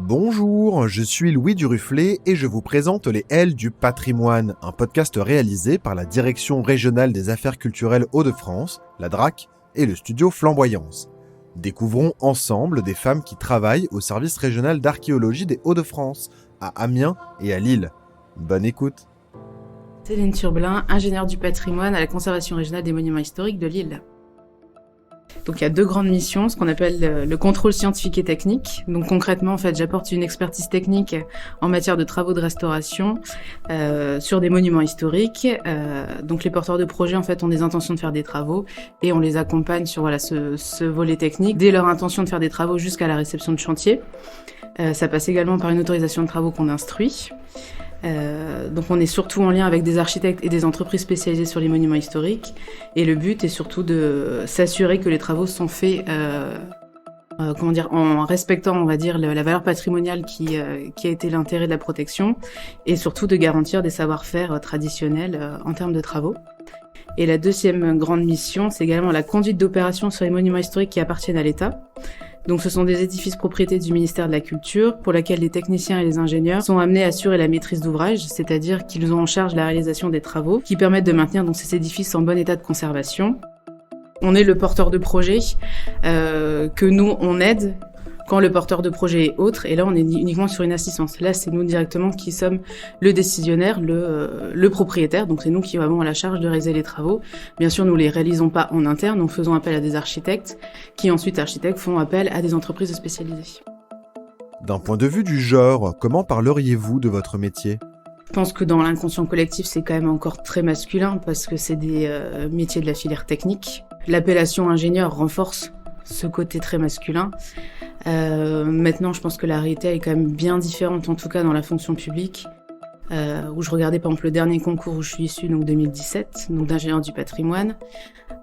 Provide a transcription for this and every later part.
Bonjour, je suis Louis Duruflé et je vous présente les L du patrimoine, un podcast réalisé par la Direction régionale des affaires culturelles Hauts-de-France, la DRAC, et le studio Flamboyance. Découvrons ensemble des femmes qui travaillent au service régional d'archéologie des Hauts-de-France, à Amiens et à Lille. Bonne écoute. Céline Turblin, ingénieure du patrimoine à la conservation régionale des monuments historiques de Lille. Donc il y a deux grandes missions, ce qu'on appelle le contrôle scientifique et technique. Donc concrètement, en fait, j'apporte une expertise technique en matière de travaux de restauration sur des monuments historiques. Donc les porteurs de projets, en fait, ont des intentions de faire des travaux et on les accompagne sur ce volet technique dès leur intention de faire des travaux jusqu'à la réception de chantier. Ça passe également par une autorisation de travaux qu'on instruit. Donc on est surtout en lien avec des architectes et des entreprises spécialisées sur les monuments historiques et le but est surtout de s'assurer que les travaux sont faits en respectant, on va dire, la valeur patrimoniale qui a été l'intérêt de la protection et surtout de garantir des savoir-faire traditionnels en termes de travaux. Et la deuxième grande mission, c'est également la conduite d'opérations sur les monuments historiques qui appartiennent à l'État. Donc ce sont des édifices propriétés du ministère de la Culture pour lesquels les techniciens et les ingénieurs sont amenés à assurer la maîtrise d'ouvrage, c'est-à-dire qu'ils ont en charge la réalisation des travaux qui permettent de maintenir donc ces édifices en bon état de conservation. On est le porteur de projet que nous on aide quand le porteur de projet est autre, et là on est uniquement sur une assistance. Là c'est nous directement qui sommes le décisionnaire, le propriétaire, donc c'est nous qui avons la charge de réaliser les travaux. Bien sûr nous les réalisons pas en interne, nous faisons appel à des architectes, qui ensuite architectes font appel à des entreprises spécialisées. D'un point de vue du genre, comment parleriez-vous de votre métier ? Je pense que dans l'inconscient collectif c'est quand même encore très masculin, parce que c'est des métiers de la filière technique. L'appellation ingénieur renforce ce côté très masculin. Maintenant, je pense que la réalité est quand même bien différente, en tout cas dans la fonction publique, où je regardais par exemple le dernier concours où je suis issue, donc 2017, donc d'ingénieur du patrimoine.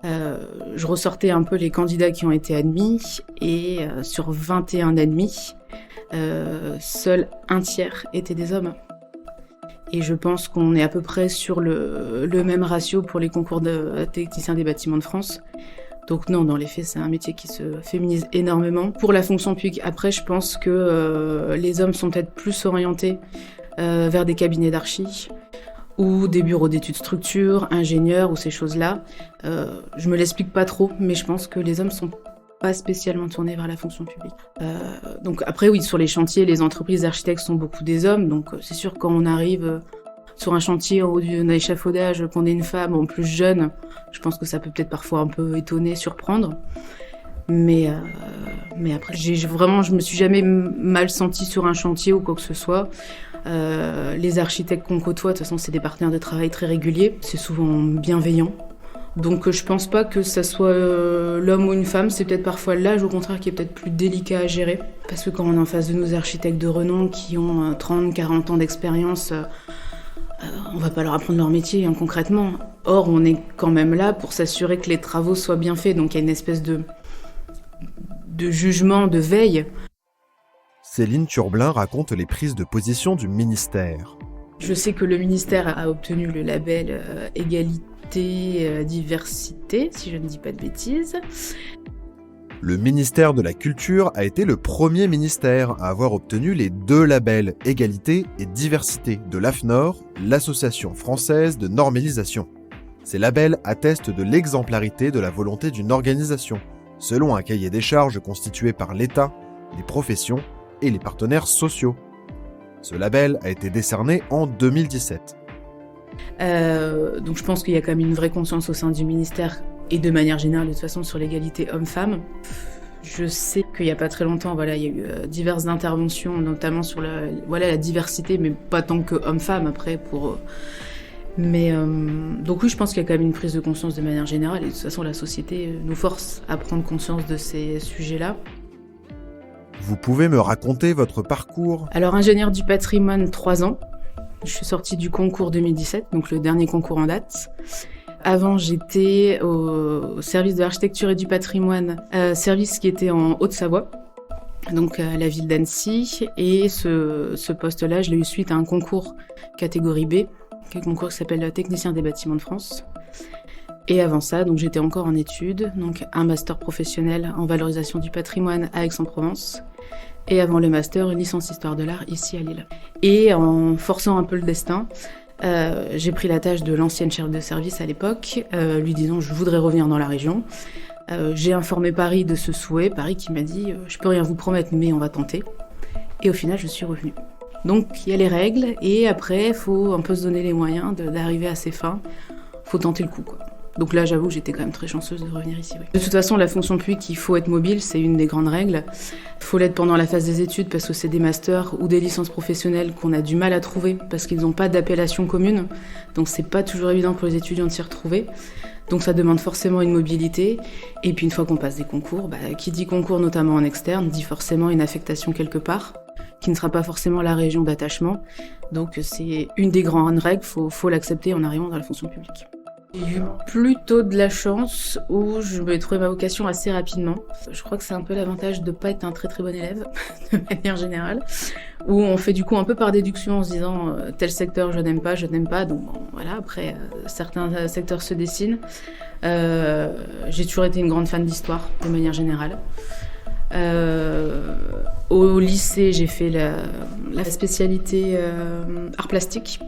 Je ressortais un peu les candidats qui ont été admis, et sur 21 admis, seul un tiers étaient des hommes. Et je pense qu'on est à peu près sur le même ratio pour les concours de techniciens des bâtiments de France. Donc non, dans les faits, c'est un métier qui se féminise énormément. Pour la fonction publique, après, je pense que les hommes sont peut-être plus orientés vers des cabinets d'archi ou des bureaux d'études structure, ingénieurs ou ces choses-là. Je me l'explique pas trop, mais je pense que les hommes sont pas spécialement tournés vers la fonction publique. Donc après, oui, sur les chantiers, les entreprises d'architectes sont beaucoup des hommes. Donc c'est sûr, quand on arrive sur un chantier au haut d'un échafaudage, qu'on est une femme en plus jeune, je pense que ça peut peut-être parfois un peu étonner, surprendre. Mais après, je me suis jamais mal sentie sur un chantier ou quoi que ce soit. Les architectes qu'on côtoie, de toute façon, c'est des partenaires de travail très réguliers. C'est souvent bienveillant. Donc je pense pas que ça soit l'homme ou une femme, c'est peut-être parfois l'âge au contraire qui est peut-être plus délicat à gérer. Parce que quand on est en face de nos architectes de renom qui ont 30, 40 ans d'expérience, on va pas leur apprendre leur métier concrètement. Or, on est quand même là pour s'assurer que les travaux soient bien faits. Donc il y a une espèce de jugement, de veille. Céline Turblin raconte les prises de position du ministère. Je sais que le ministère a obtenu le label égalité, diversité, si je ne dis pas de bêtises. Le ministère de la Culture a été le premier ministère à avoir obtenu les deux labels Égalité et Diversité de l'AFNOR, l'Association française de normalisation. Ces labels attestent de l'exemplarité de la volonté d'une organisation, selon un cahier des charges constitué par l'État, les professions et les partenaires sociaux. Ce label a été décerné en 2017. Donc je pense qu'il y a quand même une vraie conscience au sein du ministère et de manière générale, de toute façon, sur l'égalité homme-femme. Je sais qu'il n'y a pas très longtemps, il y a eu diverses interventions, notamment sur la diversité, mais pas tant que homme-femme après. Donc oui, je pense qu'il y a quand même une prise de conscience de manière générale, et de toute façon, la société nous force à prendre conscience de ces sujets-là. Vous pouvez me raconter votre parcours ? Alors, ingénieure du patrimoine, 3 ans. Je suis sortie du concours 2017, donc le dernier concours en date. Avant, j'étais au service de l'architecture et du patrimoine, service qui était en Haute-Savoie, donc à la ville d'Annecy. Et ce poste-là, je l'ai eu suite à un concours catégorie B, qui est un concours qui s'appelle Technicien des bâtiments de France. Et avant ça, donc j'étais encore en études, donc un master professionnel en valorisation du patrimoine à Aix-en-Provence. Et avant le master, une licence Histoire de l'art ici à Lille. Et en forçant un peu le destin, j'ai pris la tâche de l'ancienne chef de service à l'époque, lui disant je voudrais revenir dans la région. J'ai informé Paris de ce souhait, Paris qui m'a dit je peux rien vous promettre mais on va tenter. Et au final je suis revenue. Donc il y a les règles et après il faut un peu se donner les moyens d'arriver à ses fins. Faut tenter le coup quoi. Donc là, j'avoue que j'étais quand même très chanceuse de revenir ici. Oui. De toute façon, la fonction publique, il faut être mobile, c'est une des grandes règles. Il faut l'être pendant la phase des études parce que c'est des masters ou des licences professionnelles qu'on a du mal à trouver parce qu'ils n'ont pas d'appellation commune. Donc c'est pas toujours évident pour les étudiants de s'y retrouver. Donc ça demande forcément une mobilité. Et puis une fois qu'on passe des concours, qui dit concours notamment en externe, dit forcément une affectation quelque part, qui ne sera pas forcément la région d'attachement. Donc c'est une des grandes règles, faut l'accepter en arrivant dans la fonction publique. J'ai eu plutôt de la chance où je vais trouver ma vocation assez rapidement. Je crois que c'est un peu l'avantage de pas être un très très bon élève, de manière générale, où on fait du coup un peu par déduction en se disant tel secteur je n'aime pas, donc bon, voilà, après certains secteurs se dessinent. J'ai toujours été une grande fan d'histoire, de manière générale. Au lycée, j'ai fait la spécialité art plastique.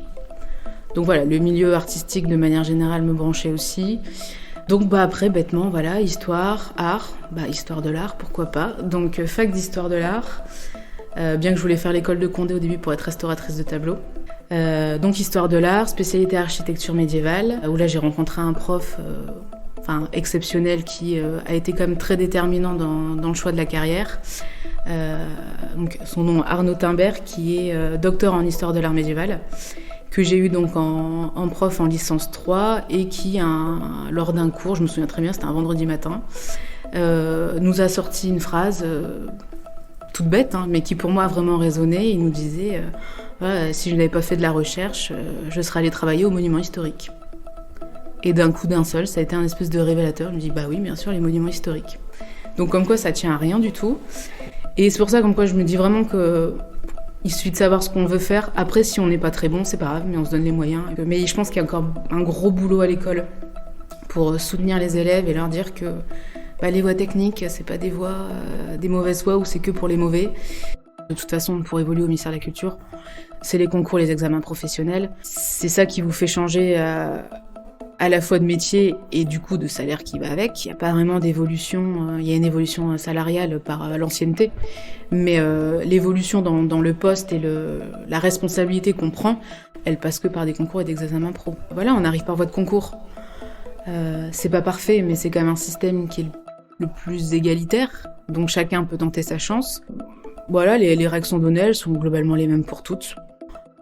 Donc voilà, le milieu artistique de manière générale me branchait aussi. Donc après, bêtement, voilà, histoire, art, histoire de l'art, pourquoi pas. Donc fac d'histoire de l'art, bien que je voulais faire l'école de Condé au début pour être restauratrice de tableaux. Donc histoire de l'art, spécialité architecture médiévale, où là j'ai rencontré un prof exceptionnel qui a été quand même très déterminant dans le choix de la carrière. Donc son nom Arnaud Timbert, qui est docteur en histoire de l'art médiéval, que j'ai eu donc en prof en licence 3 et qui, lors d'un cours, je me souviens très bien, c'était un vendredi matin, nous a sorti une phrase toute bête, mais qui pour moi a vraiment résonné. Il nous disait si je n'avais pas fait de la recherche, je serais allée travailler au monument historique. Et d'un coup d'un seul, ça a été un espèce de révélateur. Je me dis oui, bien sûr, les monuments historiques. Donc comme quoi, ça tient à rien du tout. Et c'est pour ça comme quoi je me dis vraiment que il suffit de savoir ce qu'on veut faire. Après, si on n'est pas très bon, c'est pas grave, mais on se donne les moyens. Mais je pense qu'il y a encore un gros boulot à l'école pour soutenir les élèves et leur dire que les voies techniques, c'est pas des voies, des mauvaises voies ou c'est que pour les mauvais. De toute façon, pour évoluer au ministère de la Culture, c'est les concours, les examens professionnels. C'est ça qui vous fait changer à la fois de métier et du coup de salaire qui va avec. Il n'y a pas vraiment d'évolution, il y a une évolution salariale par l'ancienneté, mais l'évolution dans le poste et la responsabilité qu'on prend, elle passe que par des concours et des examens pro. Voilà, on arrive par voie de concours. C'est pas parfait, mais c'est quand même un système qui est le plus égalitaire, donc chacun peut tenter sa chance. Voilà, les règles sont données, elles sont globalement les mêmes pour toutes.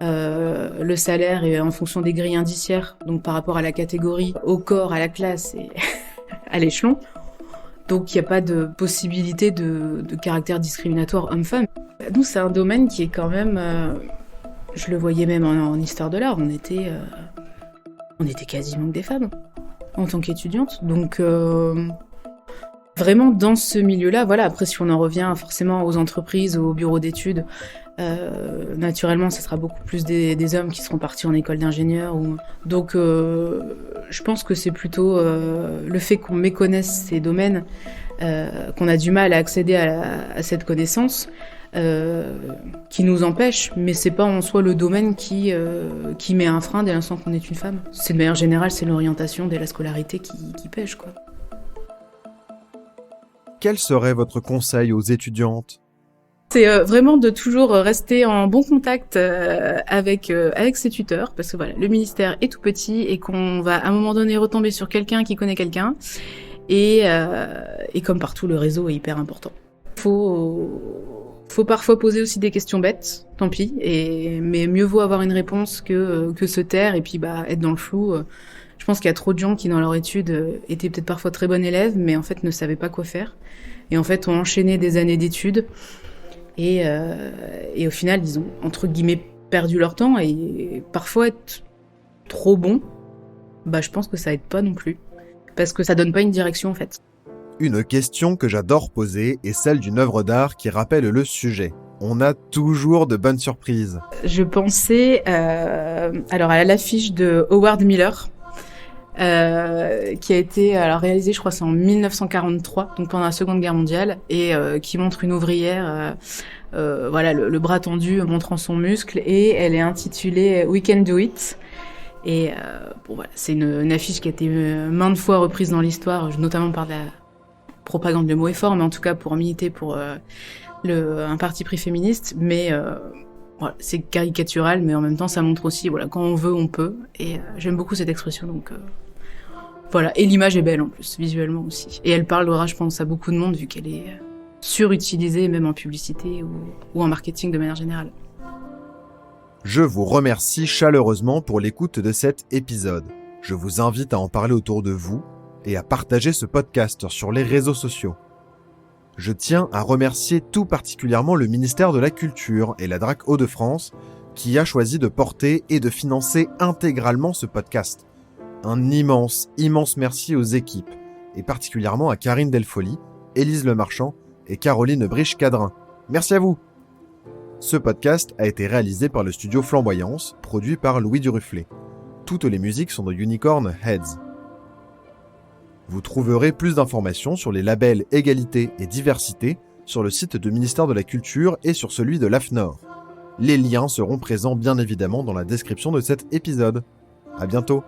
Le salaire est en fonction des grilles indiciaires, donc par rapport à la catégorie, au corps, à la classe et à l'échelon. Donc il n'y a pas de possibilité de caractère discriminatoire homme-femme. Nous, c'est un domaine qui est quand même... je le voyais même en histoire de l'art, on était quasiment que des femmes en tant qu'étudiante. Donc vraiment dans ce milieu-là, voilà, après si on en revient forcément aux entreprises, aux bureaux d'études, naturellement, ce sera beaucoup plus des hommes qui seront partis en école d'ingénieur. Donc, je pense que c'est plutôt le fait qu'on méconnaisse ces domaines, qu'on a du mal à accéder à cette connaissance, qui nous empêche. Mais c'est pas en soi le domaine qui met un frein dès l'instant qu'on est une femme. C'est de manière générale, c'est l'orientation dès la scolarité qui pêche, quoi. Quel serait votre conseil aux étudiantes ? C'est vraiment de toujours rester en bon contact avec ses tuteurs, parce que voilà, le ministère est tout petit et qu'on va à un moment donné retomber sur quelqu'un qui connaît quelqu'un, et comme partout, le réseau est hyper important. Faut parfois poser aussi des questions bêtes, tant pis, mais mieux vaut avoir une réponse que se taire et puis être dans le flou. Je pense qu'il y a trop de gens qui, dans leur étude, étaient peut-être parfois très bons élèves, mais en fait ne savaient pas quoi faire, et en fait ont enchaîné des années d'études. Et au final, ils ont, entre guillemets, perdu leur temps. Et parfois, être trop bon, je pense que ça aide pas non plus. Parce que ça donne pas une direction, en fait. Une question que j'adore poser est celle d'une œuvre d'art qui rappelle le sujet. On a toujours de bonnes surprises. Je pensais à l'affiche de Howard Miller, qui a été réalisé, je crois, c'est en 1943, donc pendant la Seconde Guerre mondiale, et qui montre une ouvrière, voilà, le bras tendu, montrant son muscle, et elle est intitulée We Can Do It. Et bon, voilà, c'est une affiche qui a été maintes fois reprise dans l'histoire, notamment par de la propagande, le mot est fort, mais en tout cas pour militer pour un parti pris féministe, mais voilà, c'est caricatural, mais en même temps ça montre aussi, voilà, quand on veut, on peut, et j'aime beaucoup cette expression, donc voilà, et l'image est belle en plus, visuellement aussi, et elle parlera, je pense, à beaucoup de monde, vu qu'elle est surutilisée, même en publicité ou en marketing de manière générale. Je vous remercie chaleureusement pour l'écoute de cet épisode. Je vous invite à en parler autour de vous et à partager ce podcast sur les réseaux sociaux. Je tiens à remercier tout particulièrement le ministère de la Culture et la DRAC Hauts-de-France qui a choisi de porter et de financer intégralement ce podcast. Un immense merci aux équipes, et particulièrement à Karine Delfolly, Élise Lemarchand et Caroline Briche-Cadrin. Merci à vous! Ce podcast a été réalisé par le studio Flamboyance, produit par Louis Duruflé. Toutes les musiques sont de Unicorn Heads. Vous trouverez plus d'informations sur les labels Égalité et Diversité sur le site du ministère de la Culture et sur celui de l'AFNOR. Les liens seront présents bien évidemment dans la description de cet épisode. À bientôt!